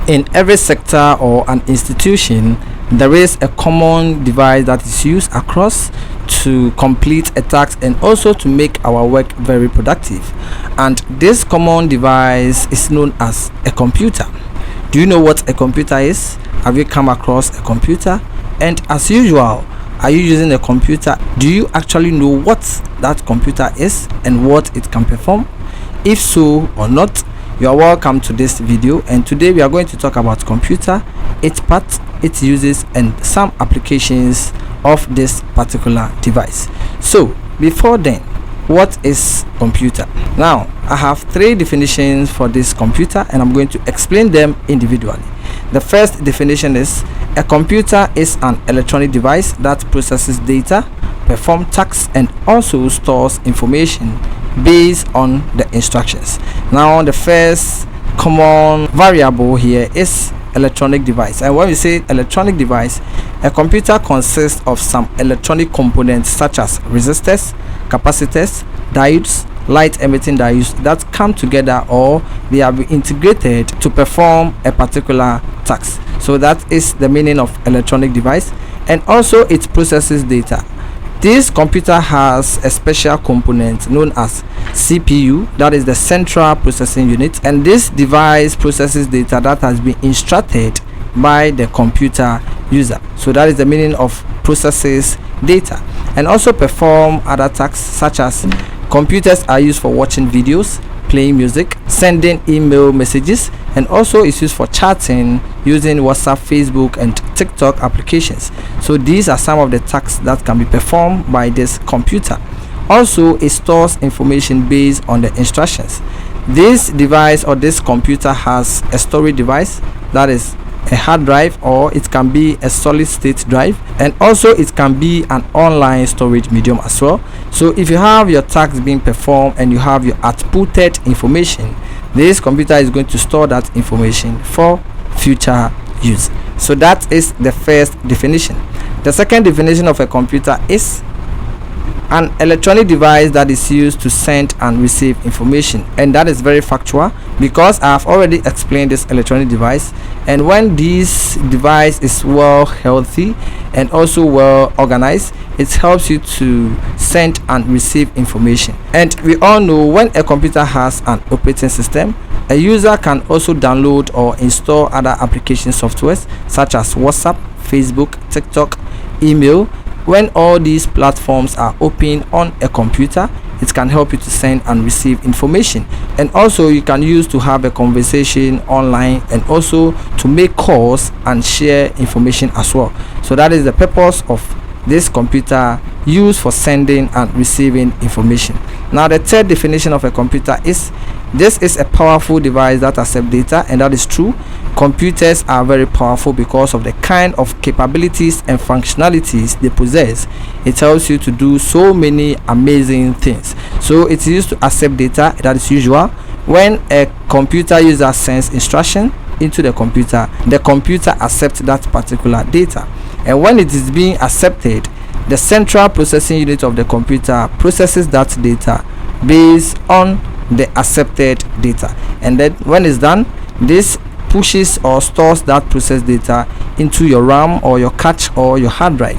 In every sector or an institution, there is a common device that is used across to complete a task and also to make our work very productive. And this common device is known as a computer. Do you know what a computer is? Have you come across a computer? And as usual, are you using a computer? Do you actually know what that computer is and what it can perform? If so or not, you are welcome to this video, and today we are going to talk about computer, its parts, its uses, and some applications of this particular device. So before then, what is computer? Now I have three definitions for this computer and I'm going to explain them individually. The first definition is a computer is an electronic device that processes data, performs tasks, and also stores information based on the instructions. Now the first common variable here is electronic device, and when we say electronic device, a computer consists of some electronic components such as resistors, capacitors, diodes, light emitting diodes that come together or they have been integrated to perform a particular task. So that is the meaning of electronic device. And also it processes data. This computer has a special component known as CPU, that is the central processing unit, and this device processes data that has been instructed by the computer user. So that is the meaning of processes data, and also perform other tasks such as computers are used for watching videos, playing music, sending email messages, and also is used for chatting using WhatsApp, Facebook, and TikTok applications. So these are some of the tasks that can be performed by this computer. Also, it stores information based on the instructions. This device or this computer has a storage device, that is a hard drive, or it can be a solid state drive, and also it can be an online storage medium as well. So if you have your tasks being performed and you have your outputted information, this computer is going to store that information for future use. So that is the first definition. The second definition of a computer is an electronic device that is used to send and receive information, and that is very factual because I have already explained this electronic device. And when this device is well healthy and also well organized, it helps you to send and receive information. And we all know when a computer has an operating system, a user can also download or install other application softwares such as WhatsApp, Facebook, TikTok, email. When all these platforms are open on a computer, it can help you to send and receive information, and also you can use to have a conversation online and also to make calls and share information as well. So that is the purpose of this computer, used for sending and receiving information. Now the third definition of a computer is this is a powerful device that accepts data, and that is true. Computers are very powerful because of the kind of capabilities and functionalities they possess. It helps you to do so many amazing things. So it's used to accept data, that is usual. When a computer user sends instruction into the computer accepts that particular data, and when it is being accepted, the central processing unit of the computer processes that data based on the accepted data, and then when it's done, this pushes or stores that processed data into your RAM or your cache or your hard drive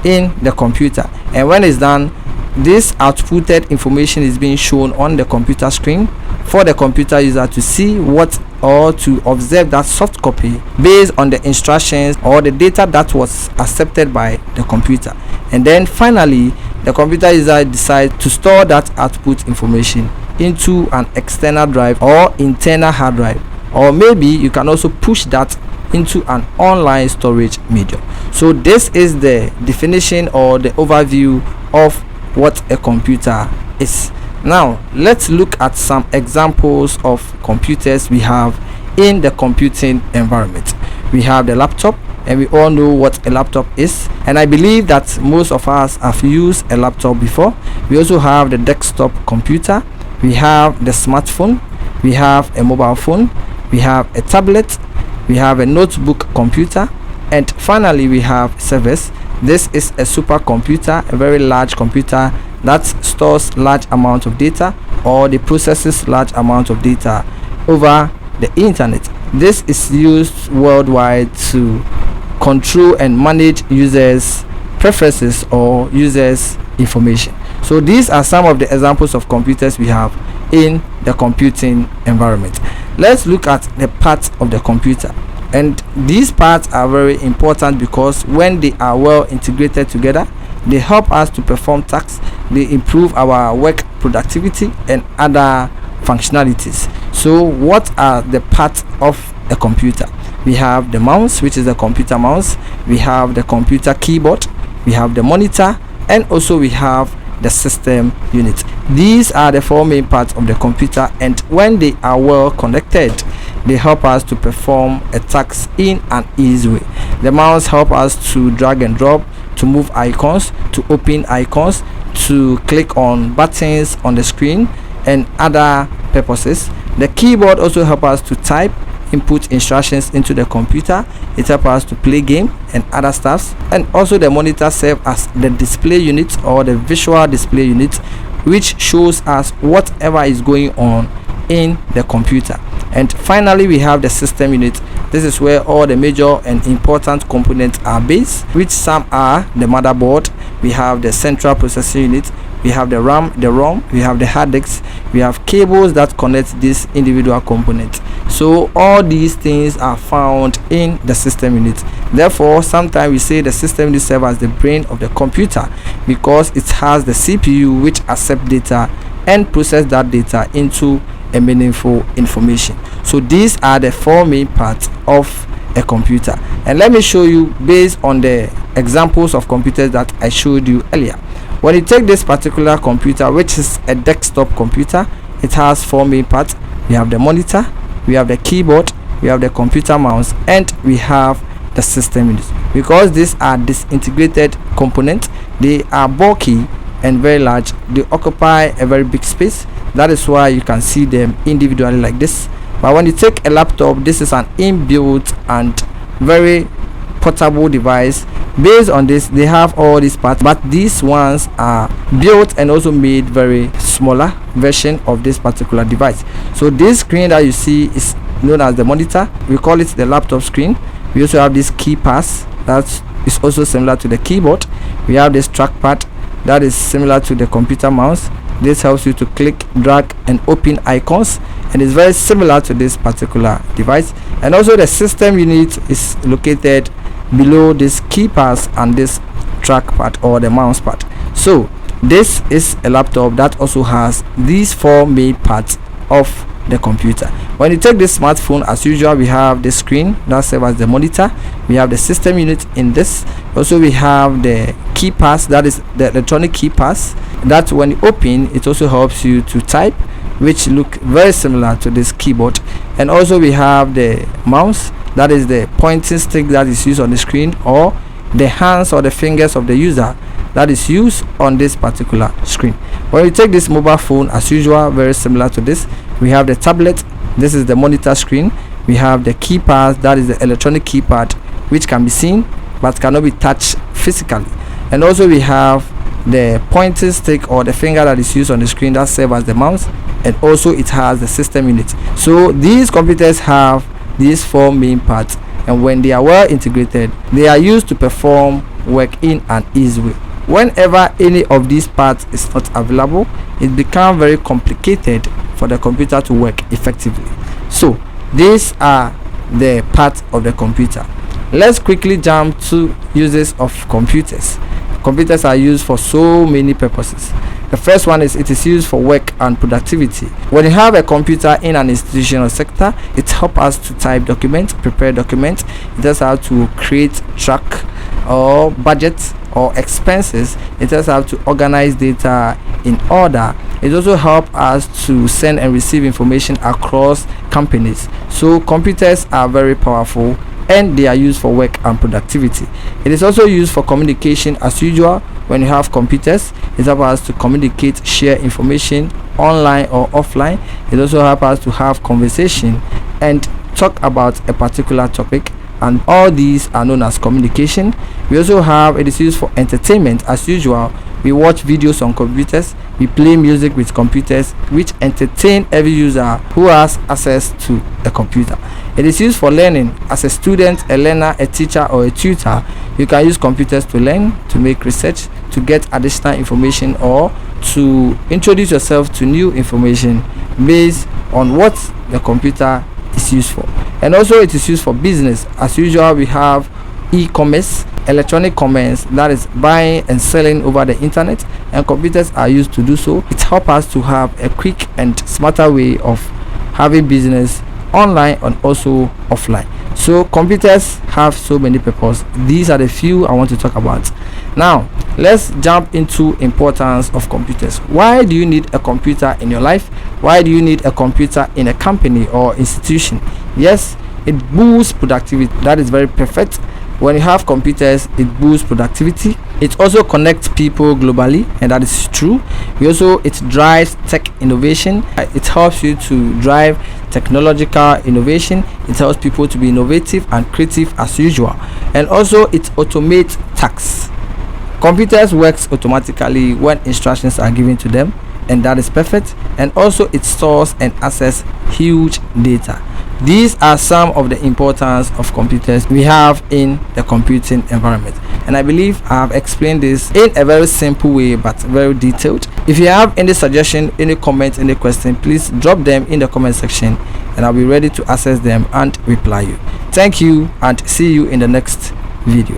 in the computer. And when it's done, this outputted information is being shown on the computer screen for the computer user to see what or to observe that soft copy based on the instructions or the data that was accepted by the computer. And then finally, the computer user decides to store that output information into an external drive or internal hard drive, or maybe you can also push that into an online storage medium. So this is the definition or the overview of what a computer is. Now let's look at some examples of computers we have in the computing environment. We have the laptop, and we all know what a laptop is, and I believe that most of us have used a laptop before. We also have the desktop computer, we have the smartphone, we have a mobile phone, we have a tablet, we have a notebook computer, and finally we have servers. This is a supercomputer, a very large computer that stores large amount of data, or it processes large amount of data over the internet. This is used worldwide to control and manage users preferences or users information. So these are some of the examples of computers we have in the computing environment. Let's look at the parts of the computer, and these parts are very important because when they are well integrated together, they help us to perform tasks, they improve our work productivity and other functionalities. So what are the parts of a computer? We have the mouse, which is the computer mouse, we have the computer keyboard, we have the monitor, and also we have the system unit. These are the four main parts of the computer, and when they are well connected, they help us to perform a task in an easy way. The mouse help us to drag and drop, to move icons, to open icons, to click on buttons on the screen and other purposes. The keyboard also help us to type, input instructions into the computer. It helps us to play game and other stuffs. And also the monitor serves as the display unit or the visual display unit, which shows us whatever is going on in the computer. And finally we have the system unit. This is where all the major and important components are based, which some are the motherboard, we have the central processing unit, we have the RAM, the ROM, we have the hard disks, we have cables that connect these individual components. So all these things are found in the system unit. Therefore, sometimes we say the system unit serves as the brain of the computer because it has the CPU which accepts data and process that data into a meaningful information. So these are the four main parts of a computer, and let me show you based on the examples of computers that I showed you earlier. When you take this particular computer, which is a desktop computer, it has four main parts. We have the monitor, we have the keyboard, we have the computer mouse, and we have the system unit. Because these are disintegrated components, they are bulky and very large, they occupy a very big space. That is why you can see them individually like this. But when you take a laptop, this is an inbuilt and very portable device. Based on this, they have all these parts, but these ones are built and also made very smaller version of this particular device. So this screen that you see is known as the monitor. We call it the laptop screen. We also have this keypad that is also similar to the keyboard. We have this trackpad that is similar to the computer mouse. This helps you to click, drag and open icons, and is very similar to this particular device. And also the system unit is located below this keypad and this trackpad or the mouse pad. So this is a laptop that also has these four main parts of the computer. When you take this smartphone, as usual, we have the screen that serves as the monitor, we have the system unit in this, also we have the keypad, that is the electronic keypad that when you open it also helps you to type, which look very similar to this keyboard. And also we have the mouse, that is the pointing stick that is used on the screen, or the hands or the fingers of the user that is used on this particular screen. When you take this mobile phone, as usual, very similar to this, we have the tablet, this is the monitor screen, we have the keypad, that is the electronic keypad which can be seen but cannot be touched physically. And also we have the pointing stick or the finger that is used on the screen that serves as the mouse, and also it has the system unit. So these computers have these four main parts, and when they are well integrated, they are used to perform work in an easy way. Whenever any of these parts is not available, it becomes very complicated for the computer to work effectively. So these are the parts of the computer. Let's quickly jump to uses of computers. Computers are used for so many purposes. The first one is it is used for work and productivity. When you have a computer in an institution or sector, it helps us to type documents, prepare documents. It tells us how to create, track or budgets or expenses. It tells us how to organize data in order. It also helps us to send and receive information across companies. So computers are very powerful and they are used for work and productivity. It is also used for communication as usual. When you have computers, it helps us to communicate, share information online or offline. It also helps us to have conversation and talk about a particular topic and all these are known as communication. We also have it is used for entertainment. As usual, we watch videos on computers, we play music with computers, which entertain every user who has access to a computer. It is used for learning. As a student, a learner, a teacher, or a tutor, you can use computers to learn, to make research, to get additional information, or to introduce yourself to new information based on what the computer is used for. And also it is used for business. As usual, we have e-commerce, electronic commerce, that is buying and selling over the internet, and computers are used to do so. It helps us to have a quick and smarter way of having business online and also offline. So computers have so many purposes. These are the few I want to talk about. Now let's jump into importance of computers. Why do you need a computer in your life? Why do you need a computer in a company or institution? Yes, it boosts productivity. That is very perfect. When you have computers, it boosts productivity. It also connects people globally, and that is true. It drives tech innovation. It helps you to drive technological innovation. It helps people to be innovative and creative as usual. And also it automates tasks. Computers works automatically when instructions are given to them, and that is perfect. And also it stores and access huge data. These are some of the importance of computers we have in the computing environment, and I believe I have explained this in a very simple way but very detailed. If you have any suggestion, any comment, any question, please drop them in the comment section and I'll be ready to access them and reply you. Thank you, and see you in the next video.